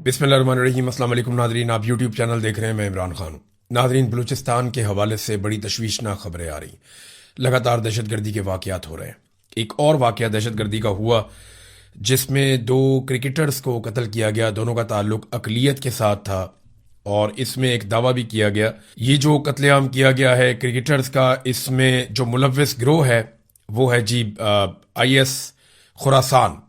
बिस्मिल्लाहिर्रहमानिर्रहीम। अस्सलाम वालेकुम नादरीन, आप यूट्यूब चैनल देख रहे हैं, मैं इमरान खान हूँ। नादरीन, बलूचिस्तान के हवाले से बड़ी तशवीशनाक खबरें आ रही। लगातार दहशतगर्दी के वाक़यात हो रहे हैं। एक और वाक़या दहशतगर्दी का हुआ जिसमें दो क्रिकेटर्स को कत्ल किया गया। दोनों का ताल्लुक अक़लियत के साथ था और इसमें एक दावा भी किया गया, ये जो कत्लेआम किया गया है क्रिकेटर्स का, इसमें जो मुलव्विस गिरोह है वो है जी IS खुरासान।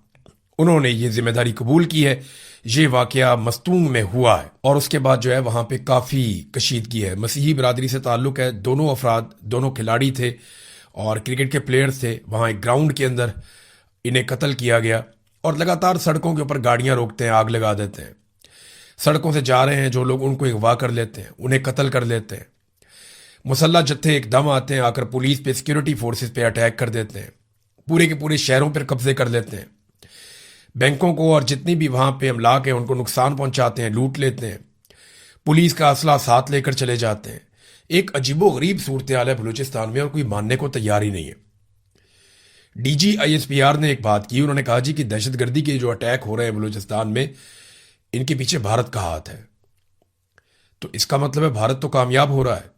उन्होंने ये जिम्मेदारी कबूल की है। ये वाकया मस्तूंग में हुआ है और उसके बाद जो है वहाँ पे काफ़ी कशीदगी है। मसीही बरादरी से ताल्लुक़ है। दोनों अफराद, दोनों खिलाड़ी थे और क्रिकेट के प्लेयर्स थे। वहाँ एक ग्राउंड के अंदर इन्हें कत्ल किया गया और लगातार सड़कों के ऊपर गाड़ियाँ रोकते हैं, आग लगा देते हैं। सड़कों से जा रहे हैं जो लोग, उनको अगवा कर लेते हैं, उन्हें कत्ल कर लेते हैं। मुसल्ला जत्थे एकदम आते हैं, आकर पुलिस पे, सिक्योरिटी फोर्सेस पे अटैक कर देते हैं। पूरे के पूरे शहरों पर कब्जे कर लेते हैं। बैंकों को और जितनी भी वहाँ पे अमलाक हैं उनको नुकसान पहुँचाते हैं, लूट लेते हैं। पुलिस का असला साथ लेकर चले जाते हैं। एक अजीबो गरीब सूरत हाल है बलूचिस्तान में और कोई मानने को तैयार ही नहीं है। DG ISPR ने एक बात की, उन्होंने कहा जी कि दहशतगर्दी के जो अटैक हो रहे हैं बलूचिस्तान में, इनके पीछे भारत का हाथ है। तो इसका मतलब है भारत तो कामयाब हो रहा है।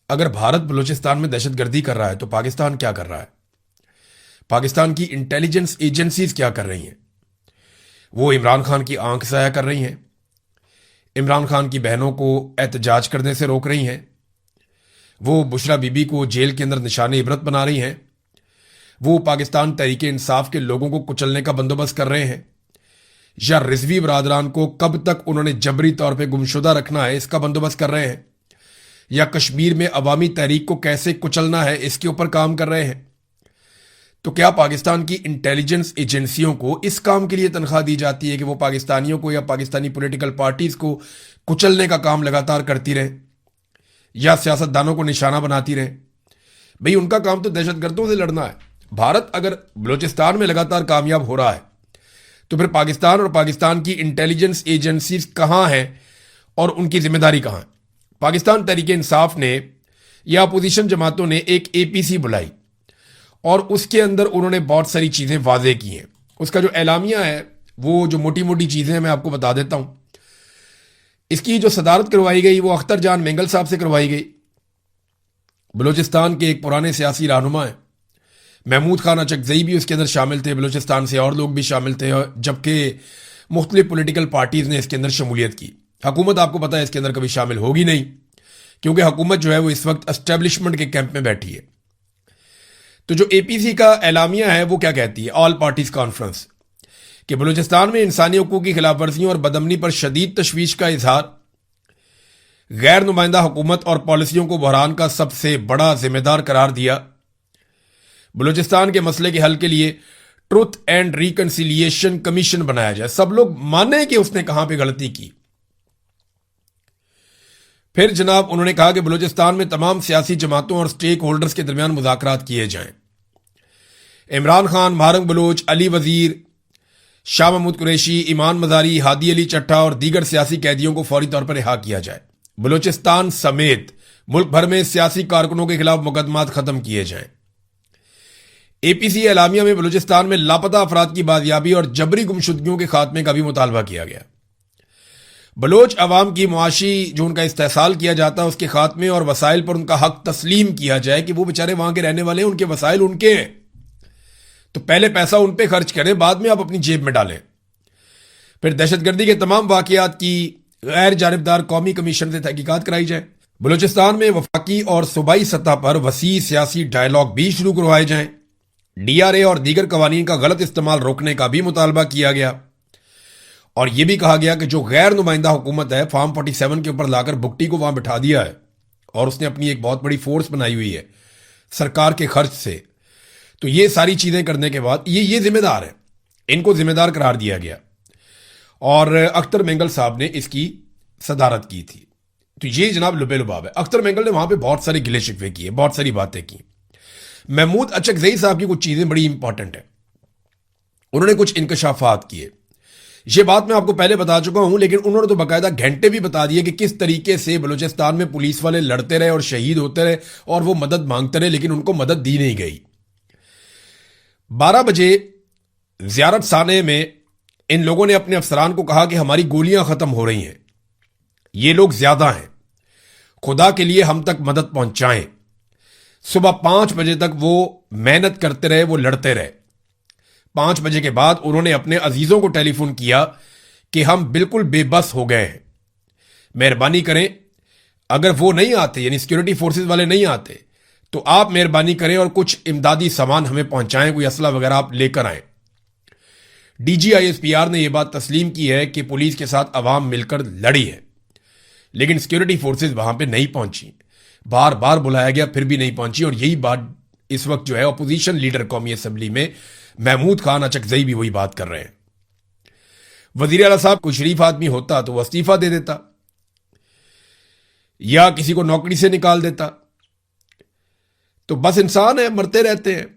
अगर भारत बलूचिस्तान में दहशतगर्दी कर रहा है तो पाकिस्तान क्या कर रहा है? पाकिस्तान की इंटेलिजेंस एजेंसीज क्या कर रही हैं? वो इमरान खान की आंख साया कर रही हैं। इमरान खान की बहनों को एहतजाज करने से रोक रही हैं। वो बुशरा बीबी को जेल के अंदर निशाने इबरत बना रही हैं। वो पाकिस्तान तहरीक इंसाफ के लोगों को कुचलने का बंदोबस्त कर रहे हैं, या रिजवी बरादरान को कब तक उन्होंने जबरी तौर पर गुमशुदा रखना है इसका बंदोबस्त कर रहे हैं, या कश्मीर में अवामी तहरीक को कैसे कुचलना है इसके ऊपर काम कर रहे हैं। तो क्या पाकिस्तान की इंटेलिजेंस एजेंसियों को इस काम के लिए तनख्वाह दी जाती है कि वो पाकिस्तानियों को या पाकिस्तानी पॉलिटिकल पार्टीज को कुचलने का काम लगातार करती रहे या सियासतदानों को निशाना बनाती रहे? भाई, उनका काम तो दहशतगर्दों से लड़ना है। भारत अगर बलूचिस्तान में लगातार कामयाब हो रहा है तो फिर पाकिस्तान और पाकिस्तान की इंटेलिजेंस एजेंसीज कहाँ हैं और उनकी जिम्मेदारी कहाँ है? पाकिस्तान तहरीक इंसाफ ने या अपोजिशन जमातों ने एक APC बुलाई और उसके अंदर उन्होंने बहुत सारी चीज़ें वाजे की हैं। उसका जो एलामिया है, वो जो मोटी मोटी चीज़ें हैं मैं आपको बता देता हूँ। इसकी जो सदारत करवाई गई वो अख्तर जान मेंगल साहब से करवाई गई। बलूचिस्तान के एक पुराने सियासी रहनुमा हैं। महमूद खान अचकजई भी उसके अंदर शामिल थे, बलूचिस्तान से और लोग भी शामिल थे, जबकि मुख्तलिफ पोलिटिकल पार्टीज़ ने इसके अंदर शमूलियत की। हुकूमत आपको पता है इसके अंदर कभी शामिल होगी नहीं, क्योंकि हुकूमत जो है वो इस वक्त एस्टेब्लिशमेंट के कैंप में बैठी है। तो जो APC का एलामिया है वो क्या कहती है, ऑल पार्टीज कॉन्फ्रेंस, कि बलूचिस्तान में इंसानी हकूक की खिलाफ वर्जियों और बदअमनी पर शदीद तशवीश का इजहार, गैर नुमाइंदा हुकूमत और पॉलिसियों को बहरान का सबसे बड़ा जिम्मेदार करार दिया। बलूचिस्तान के मसले के हल के लिए ट्रुथ एंड रिकंसिलिएशन कमीशन बनाया जाए। सब लोग माने कि उसने कहां पे गलती की। फिर जनाब उन्होंने कहा कि बलूचिस्तान में तमाम सियासी जमातों और स्टेक होल्डर्स के दरमियान मुज़ाकरात किए जाएं। इमरान खान, महारंग बलोच, अली वजीर, शाह महमूद कुरैशी, ईमान मजारी, हादी अली चट्टा और दीगर सियासी कैदियों को फौरी तौर पर रिहा किया जाए। बलूचिस्तान समेत मुल्क भर में सियासी कारकुनों के खिलाफ मुकदमात खत्म किए जाएं। APC एलामिया में बलूचिस्तान में लापता अफराद की बाजियाबी और जबरी गुमशुदगियों के खात्मे का भी मुतालबा किया गया। बलोच अवाम की मुआशी जो उनका इस्तेहसाल किया जाता है उसके खात्मे और वसाइल पर उनका हक तस्लीम किया जाए कि वो बेचारे वहां के रहने वाले हैं, उनके वसाइल उनके हैं, तो पहले पैसा उन पे खर्च करें, बाद में आप अपनी जेब में डालें। फिर दहशतगर्दी के तमाम वाकयात की गैर जानिबदार कौमी कमीशन से तहकीकात कराई जाए। बलूचिस्तान में वफाकी और सूबाई सतह पर वसी सियासी डायलॉग भी शुरू करवाए जाएं। DRA और दीगर कवानीन का गलत इस्तेमाल रोकने का भी मुतालबा किया गया और यह भी कहा गया कि जो गैर नुमाइंदा हुकूमत है, फॉर्म 47 के ऊपर लाकर बुकटी को वहां बिठा दिया है और उसने अपनी एक बहुत बड़ी फोर्स बनाई हुई है सरकार के खर्च से। तो ये सारी चीजें करने के बाद ये जिम्मेदार है, इनको जिम्मेदार करार दिया गया और अख्तर मेंगल साहब ने इसकी सदारत की थी। तो ये जनाब लुबे लुबाब है। अख्तर मेंगल ने वहां पे बहुत सारे गिले शिकवे किए, बहुत सारी बातें की। महमूद अचकजई साहब की कुछ चीजें बड़ी इंपॉर्टेंट है, उन्होंने कुछ इंकशाफात किए। ये बात मैं आपको पहले बता चुका हूं, लेकिन उन्होंने तो बाकायदा घंटे भी बता दिए कि किस तरीके से बलूचिस्तान में पुलिस वाले लड़ते रहे और शहीद होते रहे और वो मदद मांगते रहे, लेकिन उनको मदद दी नहीं गई। 12 बजे ज़ियारत साने में इन लोगों ने अपने अफसरान को कहा कि हमारी गोलियां खत्म हो रही हैं, ये लोग ज्यादा हैं, खुदा के लिए हम तक मदद पहुंचाएं। सुबह 5 बजे तक वो मेहनत करते रहे, वो लड़ते रहे। 5 बजे के बाद उन्होंने अपने अजीजों को टेलीफोन किया कि हम बिल्कुल बेबस हो गए हैं, मेहरबानी करें, अगर वो नहीं आते, यानी सिक्योरिटी फोर्सेस वाले नहीं आते, तो आप मेहरबानी करें और कुछ इमदादी सामान हमें पहुंचाएं, कोई असला वगैरह आप लेकर आए। DGISPR ने यह बात तस्लीम की है कि पुलिस के साथ अवाम मिलकर लड़ी है, लेकिन सिक्योरिटी फोर्सेस वहां पे नहीं पहुंची। बार बार बुलाया गया, फिर भी नहीं पहुंची। और यही बात इस वक्त जो है अपोजिशन लीडर कौमी असम्बली में महमूद खान अचकजई भी वही बात कर रहे हैं। वजीर आला साहब कोई शरीफ आदमी होता तो वह इस्तीफा दे देता या किसी को नौकरी से निकाल देता। तो बस इंसान है, मरते रहते हैं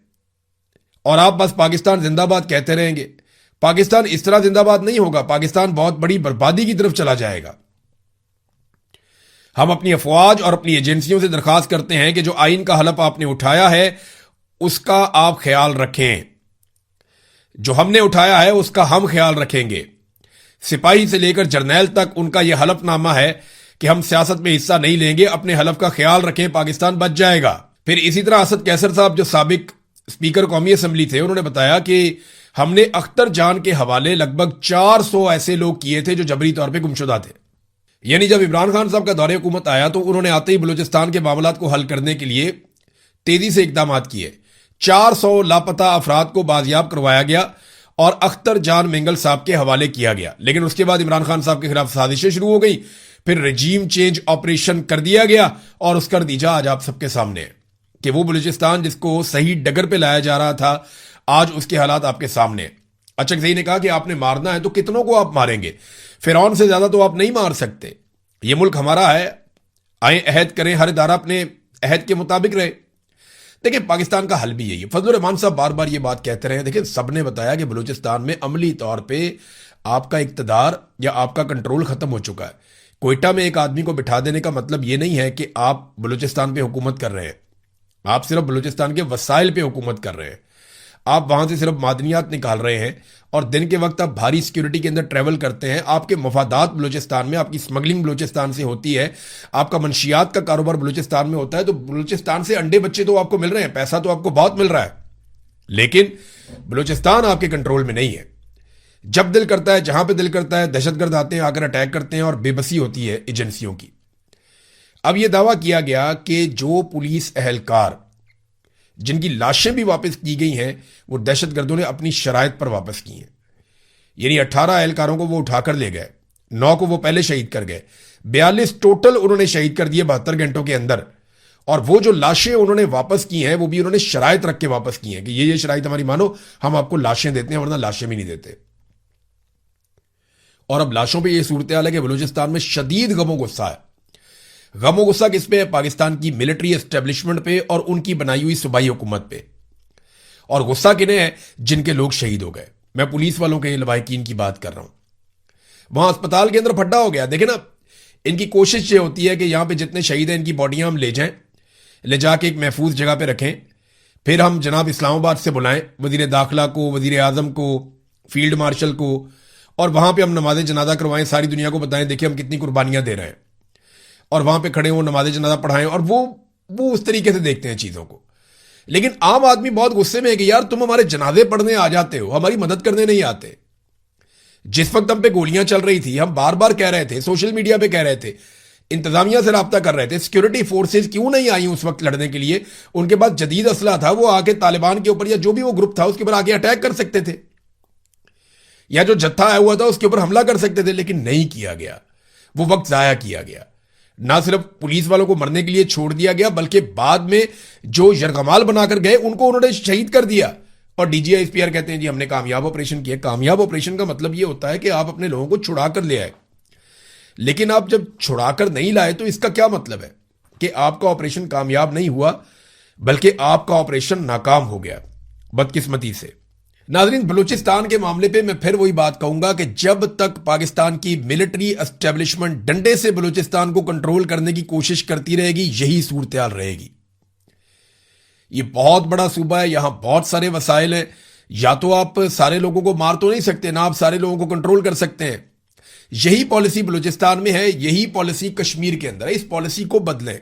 और आप बस पाकिस्तान जिंदाबाद कहते रहेंगे। पाकिस्तान इस तरह जिंदाबाद नहीं होगा, पाकिस्तान बहुत बड़ी बर्बादी की तरफ चला जाएगा। हम अपनी अफवाज और अपनी एजेंसियों से दरखास्त करते हैं कि जो आइन का हलफ आपने उठाया है उसका आप ख्याल रखें, जो हमने उठाया है उसका हम ख्याल रखेंगे। सिपाही से लेकर जर्नैल तक उनका यह हलफनामा है कि हम सियासत में हिस्सा नहीं लेंगे, अपने हलफ का ख्याल रखें, पाकिस्तान बच जाएगा। फिर इसी तरह असद कैसर साहब जो साबिक स्पीकर कौमी असम्बली थे, उन्होंने बताया कि हमने अख्तर जान के हवाले लगभग 400 ऐसे लोग किए थे जो जबरी तौर पर गुमशुदा थे। यानी जब इमरान खान साहब का दौरे हुकूमत आया तो उन्होंने आते ही बलूचिस्तान के मामलात को हल करने के लिए तेजी से इकदाम किए। 400 लापता अफराद को बाजियाब करवाया गया और अख्तर जान मेंगल साहब के हवाले किया गया। लेकिन उसके बाद इमरान खान साहब के खिलाफ साजिशें शुरू हो गई, फिर रजीम चेंज ऑपरेशन कर दिया गया और उसका नतीजा आज आप सबके सामने है कि वो बलूचिस्तान जिसको सही डगर पे लाया जा रहा था, आज उसके हालात आपके सामने है। अचकजई ने कहा कि आपने मारना है तो कितनों को आप मारेंगे, फिरौन से ज्यादा तो आप नहीं मार सकते। ये मुल्क हमारा है, आए अहद करें, हर इदारा अपने अहद के मुताबिक रहे। देखिए पाकिस्तान का हल भी यही है। फजलुर रहमान साहब बार बार ये बात कहते रहे। देखिए सबने बताया कि बलूचिस्तान में अमली तौर पे आपका इक्तदार या आपका कंट्रोल खत्म हो चुका है। कोयटा में एक आदमी को बिठा देने का मतलब ये नहीं है कि आप बलूचिस्तान पे हुकूमत कर रहे हैं, आप सिर्फ बलूचिस्तान के वसाइल पे हुकूमत कर रहे हैं। आप वहां से सिर्फ मादनियात निकाल रहे हैं और दिन के वक्त आप भारी सिक्योरिटी के अंदर ट्रैवल करते हैं। आपके मफादात बलूचिस्तान में, आपकी स्मगलिंग बलूचिस्तान से होती है, आपका मंशियात का कारोबार बलूचिस्तान में होता है। तो बलूचिस्तान से अंडे बच्चे तो आपको मिल रहे हैं, पैसा तो आपको बहुत मिल रहा है, लेकिन बलूचिस्तान आपके कंट्रोल में नहीं है। जब दिल करता है, जहां पर दिल करता है, दहशतगर्द आते हैं, आकर अटैक करते हैं और बेबसी होती है एजेंसियों की। अब यह दावा किया गया कि जो पुलिस एहलकार जिनकी लाशें भी वापस की गई हैं वो दहशतगर्दों ने अपनी शराइत पर वापस की हैं। यानी 18 एहलकारों को वो उठाकर ले गए, 9 को वो पहले शहीद कर गए, 42 टोटल उन्होंने शहीद कर दिए 72 घंटों के अंदर। और वो जो लाशें उन्होंने वापस की हैं वो भी उन्होंने शराइत रख के वापस की हैं कि ये शराइत हमारी मानो, हम आपको लाशें देते हैं, वरना लाशें भी नहीं देते। और अब लाशों पर यह सूरत हाल है कि बलूचिस्तान में शदीद गमो गुस्सा है। गमो गुस्सा किस पे है? पाकिस्तान की मिलिट्री एस्टेब्लिशमेंट पे और उनकी बनाई हुई सूबाई हुकूमत पे। और गुस्सा किन्हें है? जिनके लोग शहीद हो गए। मैं पुलिस वालों के लवाहिकीन की बात कर रहा हूं। वहां अस्पताल के अंदर फड्डा हो गया। देखे ना, इनकी कोशिश ये होती है कि यहां पे जितने शहीद हैं इनकी बॉडियां हम ले जाएं, ले जाके एक महफूज जगह पे रखें, फिर हम जनाब इस्लामाबाद से बुलाएं वजीर दाखिला को, वजीर आजम को, फील्ड मार्शल को, और वहां पे हम नमाज जनाजा करवाएं, सारी दुनिया को बताएं देखिए हम कितनी कुर्बानियां दे रहे हैं, और वहां पे खड़े हो नमाज जनाजा पढ़ाएं। और वो उस तरीके से देखते हैं चीजों को। लेकिन आम आदमी बहुत गुस्से में है कि यार तुम हमारे जनाजे पढ़ने आ जाते हो, हमारी मदद करने नहीं आते। जिस वक्त हम पे गोलियां चल रही थी, हम बार बार कह रहे थे, सोशल मीडिया पे कह रहे थे, इंतजामिया से राब्ता कर रहे थे, सिक्योरिटी फोर्सेज क्यों नहीं आई उस वक्त लड़ने के लिए? उनके पास जदीद असला था, वो आके तालिबान के ऊपर या जो भी वो ग्रुप था उसके ऊपर आके अटैक कर सकते थे, या जो जत्था आया हुआ था उसके ऊपर हमला कर सकते थे, लेकिन नहीं किया गया। वो वक्त जाया किया गया। ना सिर्फ पुलिस वालों को मरने के लिए छोड़ दिया गया, बल्कि बाद में जो यरगमाल बनाकर गए उनको उन्होंने शहीद कर दिया। और DGISPR कहते हैं जी हमने कामयाब ऑपरेशन किया। कामयाब ऑपरेशन का मतलब यह होता है कि आप अपने लोगों को छुड़ा कर ले आए। लेकिन आप जब छुड़ा कर नहीं लाए तो इसका क्या मतलब है? कि आपका ऑपरेशन कामयाब नहीं हुआ, बल्कि आपका ऑपरेशन नाकाम हो गया बदकिस्मती से। नाज़रीन, बलूचिस्तान के मामले पे मैं फिर वही बात कहूंगा कि जब तक पाकिस्तान की मिलिट्री एस्टेब्लिशमेंट डंडे से बलूचिस्तान को कंट्रोल करने की कोशिश करती रहेगी, यही सूरत हाल रहेगी। ये बहुत बड़ा सूबा है, यहां बहुत सारे वसाइल हैं, या तो आप सारे लोगों को मार तो नहीं सकते ना, आप सारे लोगों को कंट्रोल कर सकते हैं। यही पॉलिसी बलूचिस्तान में है, यही पॉलिसी कश्मीर के अंदर है। इस पॉलिसी को बदलें,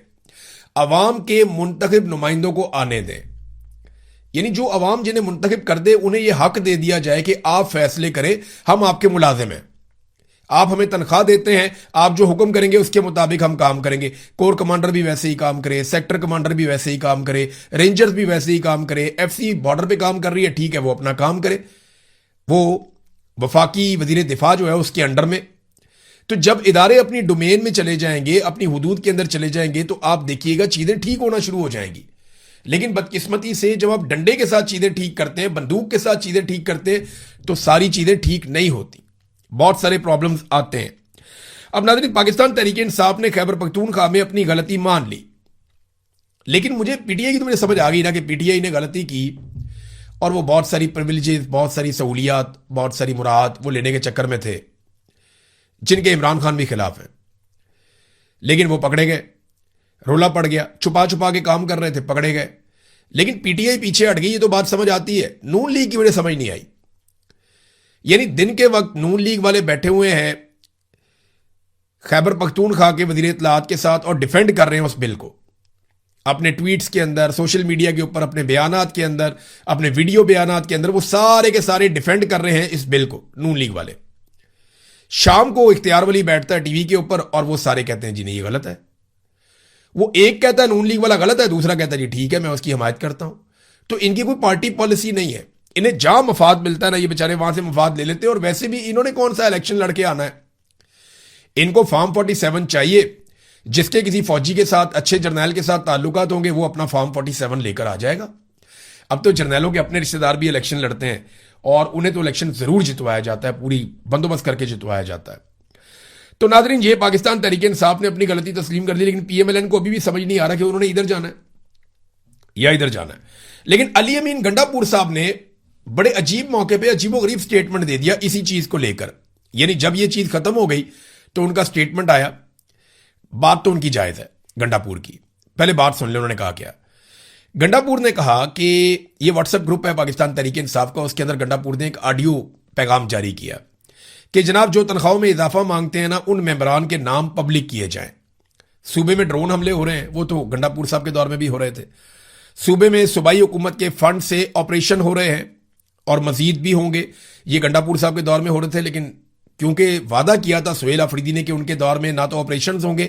अवाम के मुंतखब नुमाइंदों को आने दें। यानी जो अवाम जिन्हें मुंतखब कर दे उन्हें यह हक दे दिया जाए कि आप फैसले करें, हम आपके मुलाजिम हैं, आप हमें तनख्वाह देते हैं, आप जो हुक्म करेंगे उसके मुताबिक हम काम करेंगे। कोर कमांडर भी वैसे ही काम करे, सेक्टर कमांडर भी वैसे ही काम करे, रेंजर्स भी वैसे ही काम करे। एफसी बॉर्डर पे काम कर रही है, ठीक है, वो अपना काम करे, वो वफाकी वजीर दिफा जो है उसके अंडर में। तो जब इदारे अपनी डोमेन में चले जाएंगे, अपनी हुदूद के अंदर चले जाएंगे, तो आप देखिएगा चीजें ठीक होना शुरू हो जाएंगी। लेकिन बदकिस्मती से जब आप डंडे के साथ चीजें ठीक करते हैं, बंदूक के साथ चीजें ठीक करते हैं, तो सारी चीजें ठीक नहीं होती, बहुत सारे प्रॉब्लम्स आते हैं। अब नाज़रीन, पाकिस्तान तहरीक इंसाफ ने खैबर पख्तूनख्वा में अपनी गलती मान ली, लेकिन मुझे पीटीआई की तो मुझे समझ आ गई ना कि पीटीआई ने गलती की और वो बहुत सारी प्रिविलेजेस, बहुत सारी सहूलियात, बहुत सारी मुराद वो लेने के चक्कर में थे, जिनके इमरान खान भी खिलाफ है। लेकिन वो पकड़े गए, रोला पड़ गया, छुपा छुपा के काम कर रहे थे, पकड़े गए। लेकिन पीटीआई पीछे हट गई, ये तो बात समझ आती है। नून लीग की वजह समझ नहीं आई। यानी दिन के वक्त नून लीग वाले बैठे हुए हैं खैबर पख्तूनख्वा के वजीर इत्तलाआत के साथ और डिफेंड कर रहे हैं उस बिल को, अपने ट्वीट्स के अंदर, सोशल मीडिया के ऊपर, अपने बयानात के अंदर, अपने वीडियो बयानात के अंदर, वो सारे के सारे डिफेंड कर रहे हैं इस बिल को, नून लीग वाले। शाम को इख्तियार वली बैठता है टीवी के ऊपर और वो सारे कहते हैं जी नहीं ये गलत है। वो एक कहता है नून लीग वाला गलत है, दूसरा कहता है जी ठीक है, मैं उसकी हिमायत करता हूं। तो इनकी कोई पार्टी पॉलिसी नहीं है। इन्हें जहां मफाद मिलता है ना, ये बेचारे वहां से मफाद ले लेते हैं। और वैसे भी इन्होंने कौन सा इलेक्शन लड़के आना है? इनको फॉर्म 47 चाहिए। जिसके किसी फौजी के साथ, अच्छे जर्नैल के साथ ताल्लुकात होंगे, वो अपना फॉर्म 47 लेकर आ जाएगा। अब तो जर्नैलों के अपने रिश्तेदार भी इलेक्शन लड़ते हैं और उन्हें तो इलेक्शन जरूर जितवाया जाता है, पूरी बंदोबस्त करके जितवाया जाता है। तो नाजरीन, ये पाकिस्तान तहरीक इंसाफ ने अपनी गलती तस्लीम कर दी, लेकिन पीएमएलएन को अभी भी समझ नहीं आ रहा कि उन्होंने इधर जाना है या इधर जाना है। लेकिन अली अमीन गंडापुर साहब ने बड़े अजीब मौके पे अजीबोगरीब स्टेटमेंट दे दिया इसी चीज को लेकर। यानी जब ये चीज खत्म हो गई तो उनका स्टेटमेंट आया। बात तो उनकी जायज है गंडापुर की, पहले बात सुन ले उन्होंने कहा क्या। गंडापुर ने कहा कि ये व्हाट्सएप ग्रुप है पाकिस्तान तहरीक इंसाफ का, उसके अंदर गंडापुर ने एक ऑडियो पैगाम जारी किया कि जनाब जो तनख्वाहों में इजाफा मांगते हैं ना, उन मेंबरान के नाम पब्लिक किए जाएं। सूबे में ड्रोन हमले हो रहे हैं, वो तो गंडापुर साहब के दौर में भी हो रहे थे। सूबे में सूबाई हुकूमत के फंड से ऑपरेशन हो रहे हैं और मजीद भी होंगे। ये गंडापुर साहब के दौर में हो रहे थे, लेकिन क्योंकि वादा किया था सुहेल अफरीदी ने कि उनके दौर में ना तो ऑपरेशन होंगे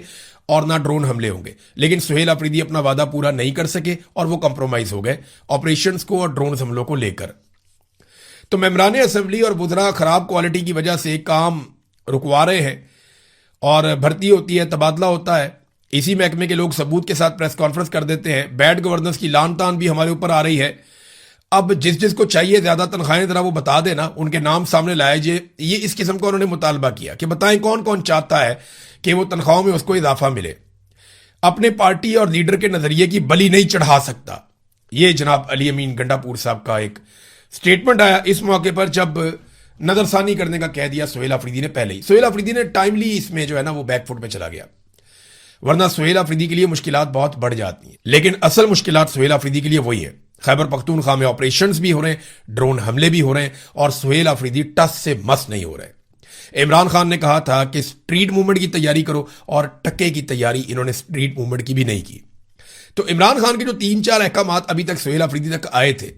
और ना ड्रोन हमले होंगे, लेकिन सुहेल अफरीदी अपना वादा पूरा नहीं कर सके और वो कंप्रोमाइज हो गए ऑपरेशंस को और ड्रोन हमलों को लेकर। तो मेंबरान असेंबली और वुज़रा खराब क्वालिटी की वजह से काम रुकवा रहे हैं और भर्ती होती है, तबादला होता है। इसी महकमे के लोग सबूत के साथ प्रेस कॉन्फ्रेंस कर देते हैं। बैड गवर्नेंस की लान तान भी हमारे ऊपर आ रही है। अब जिस जिसको चाहिए ज्यादा तनख्वाहें जरा वो बता देना, उनके नाम सामने लाए जे। ये इस किस्म का उन्होंने मुतालबा किया कि बताएं कौन कौन चाहता है कि वो तनख्वाहों में उसको इजाफा मिले। अपने पार्टी और लीडर के नजरिए की बलि नहीं चढ़ा सकता। ये जनाब अली अमीन गंडापुर साहब का एक स्टेटमेंट आया इस मौके पर, जब नजरसानी करने का कह दिया सुहेल अफरीदी ने पहले ही। सुहेल अफरीदी ने टाइमली इसमें जो है ना वो बैकफुट पे चला गया, वरना सुहेल अफरीदी के लिए मुश्किलात बहुत बढ़ जाती हैं। लेकिन असल मुश्किलात सुहेल अफरीदी के लिए वही है। खैबर पख्तूनख्वा में ऑपरेशंस भी हो रहे हैं, ड्रोन हमले भी हो रहे हैं और सुहेल अफरीदी टस से मस नहीं हो रहे। इमरान खान ने कहा था कि स्ट्रीट मूवमेंट की तैयारी करो और टक्के की तैयारी इन्होंने स्ट्रीट मूवमेंट की भी नहीं की। तो इमरान खान के जो 3-4 अहकामात अभी तक सुहेल अफरीदी तक आए थे,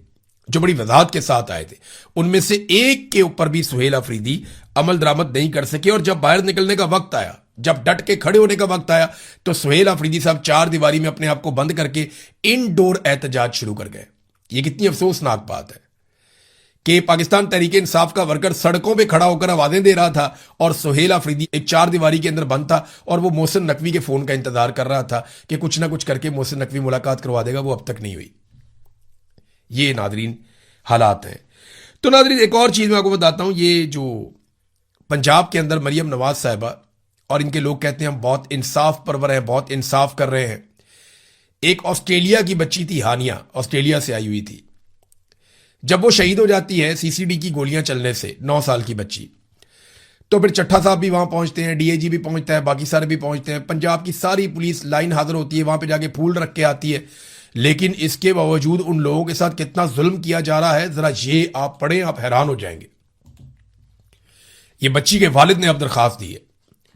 जो बड़ी वजाहत के साथ आए थे, उनमें से एक के ऊपर भी सुहेल अफरीदी अमल दरामद नहीं कर सके। और जब बाहर निकलने का वक्त आया, जब डट के खड़े होने का वक्त आया, तो सुहेल अफरीदी साहब 4 दीवारी में अपने आप को बंद करके इनडोर एहतजाज शुरू कर गए। ये कितनी अफसोसनाक बात है कि पाकिस्तान तहरीक इंसाफ का वर्कर सड़कों पे खड़ा होकर आवाजें दे रहा था और सुहेल अफरीदी एक 4 दीवारी के अंदर बंद था और वो मोहसिन नकवी के फोन का इंतजार कर रहा था कि कुछ ना कुछ करके मोहसिन नकवी मुलाकात करवा देगा। वो अब तक नहीं हुई। ये नादरीन हालात हैं। तो नादरीन, एक और चीज मैं आपको बताता हूं। ये जो पंजाब के अंदर मरियम नवाज साहिबा और इनके लोग कहते हैं हम बहुत इंसाफ परवर हैं, बहुत इंसाफ कर रहे हैं। एक ऑस्ट्रेलिया की बच्ची थी हानिया, ऑस्ट्रेलिया से आई हुई थी। जब वो शहीद हो जाती है सीसीडी की गोलियां चलने से, 9 साल की बच्ची, तो फिर चट्ठा साहब भी वहां पहुंचते हैं, डीआईजी भी पहुंचता है, बाकी सारे भी पहुंचते हैं। पंजाब की सारी पुलिस लाइन हाजिर होती है, वहां पे जाके फूल रख के आती है। लेकिन इसके बावजूद उन लोगों के साथ कितना जुल्म किया जा रहा है, जरा ये आप पढ़ें, आप हैरान हो जाएंगे। ये बच्ची के वालिद ने अब दरखास्त दी है,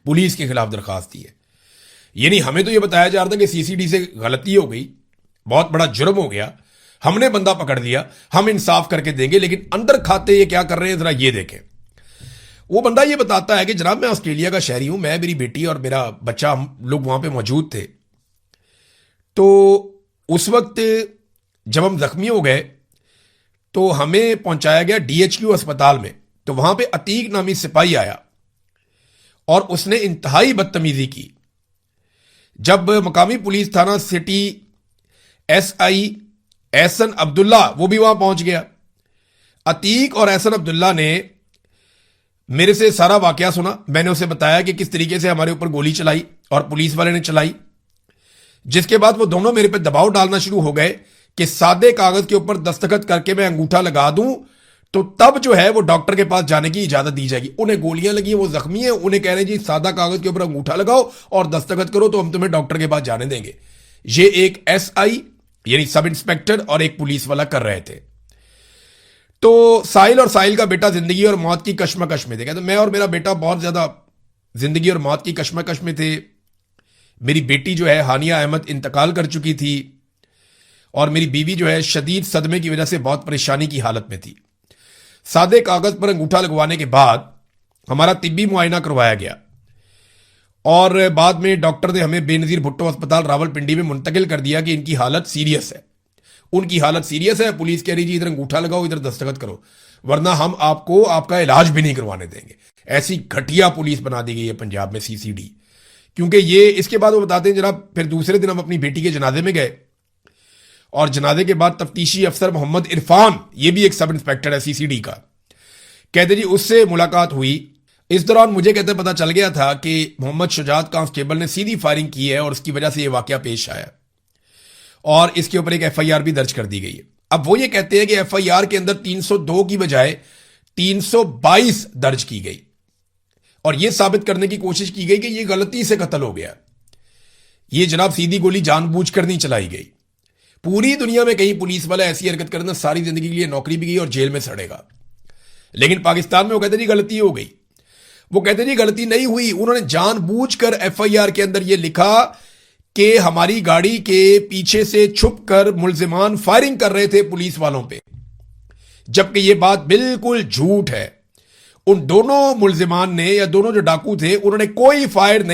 पुलिस के खिलाफ दरखास्त दी है। यानी हमें तो ये बताया जा रहा था कि सीसीडी से गलती हो गई, बहुत बड़ा जुर्म हो गया, हमने बंदा पकड़ लिया, हम इंसाफ करके देंगे, लेकिन अंदर खाते ये क्या कर रहे हैं जरा ये देखें। वो बंदा ये बताता है कि जनाब मैं ऑस्ट्रेलिया का शहरी हूं, मैं, मेरी बेटी और मेरा बच्चा, हम लोग वहां पे मौजूद थे। तो उस वक्त जब हम जख्मी हो गए तो हमें पहुंचाया गया डीएचक्यू अस्पताल में। तो वहां पे अतीक नामी सिपाही आया और उसने इंतहाई बदतमीजी की। जब मकामी पुलिस थाना सिटी एसआई एहसन अब्दुल्ला वो भी वहां पहुंच गया, अतीक और एहसन अब्दुल्ला ने मेरे से सारा वाकया सुना। मैंने उसे बताया कि किस तरीके से हमारे ऊपर गोली चलाई और पुलिस वाले ने चलाई, जिसके बाद वो दोनों मेरे पे दबाव डालना शुरू हो गए कि सादे कागज के ऊपर दस्तखत करके मैं अंगूठा लगा दूं तो तब जो है वो डॉक्टर के पास जाने की इजाजत दी जाएगी। उन्हें गोलियां लगी, वो जख्मी है, उन्हें कह रहे हैं जी सादा कागज के ऊपर अंगूठा लगाओ और दस्तखत करो तो हम तुम्हें डॉक्टर के पास जाने देंगे। ये एक एसआई यानी सब इंस्पेक्टर और एक पुलिस वाला कर रहे थे। तो साहिल और साहिल का बेटा जिंदगी और मौत की कश्मकश में थे। कहते मैं और मेरा बेटा बहुत ज्यादा जिंदगी और मौत की कश्मकश में थे। मेरी बेटी जो है हानिया अहमद इंतकाल कर चुकी थी और मेरी बीवी जो है शदीद सदमे की वजह से बहुत परेशानी की हालत में थी। सादे कागज पर अंगूठा लगवाने के बाद हमारा तिब्बी मुआयना करवाया गया और बाद में डॉक्टर ने हमें बेनजीर भुट्टो अस्पताल रावलपिंडी में मुंतकिल कर दिया कि इनकी हालत सीरियस है। उनकी हालत सीरियस है, पुलिस कह रही जी इधर अंगूठा लगाओ, इधर दस्तखत करो, वरना हम आपको आपका इलाज भी नहीं करवाने देंगे। ऐसी घटिया पुलिस बना दी गई है पंजाब में, सीसीडी। क्योंकि ये इसके बाद वो बताते हैं जनाब फिर दूसरे दिन हम अपनी बेटी के जनाजे में गए और जनाजे के बाद तफ्तीशी अफसर मोहम्मद इरफान, ये भी एक सब इंस्पेक्टर है सीसीडी का, कहते जी उससे मुलाकात हुई। इस दौरान मुझे कहते पता चल गया था कि मोहम्मद शुजात कांस्टेबल ने सीधी फायरिंग की है और उसकी वजह से यह वाकया पेश आया और इसके ऊपर एक एफआईआर भी दर्ज कर दी गई है। अब वो ये कहते हैं कि एफआईआर के अंदर 302 की बजाय 322 दर्ज की गई और यह साबित करने की कोशिश की गई कि यह गलती से कत्ल हो गया। यह जनाब सीधी गोली जानबूझकर नहीं चलाई गई। पूरी दुनिया में कहीं पुलिस वाला ऐसी हरकत करना सारी जिंदगी के लिए नौकरी भी गई और जेल में सड़ेगा, लेकिन पाकिस्तान में वो कहते जी गलती हो गई। वो कहते जी गलती नहीं हुई, उन्होंने जानबूझकर एफआईआर के अंदर यह लिखा कि हमारी गाड़ी के पीछे से छुपकर मुल्जिमान फायरिंग कर रहे थे पुलिस वालों पे, जबकि यह बात बिल्कुल झूठ है। उन दोनों मुल्जिमान ने या दोनों जो डाकू थे उन्होंने कोई फायर नहीं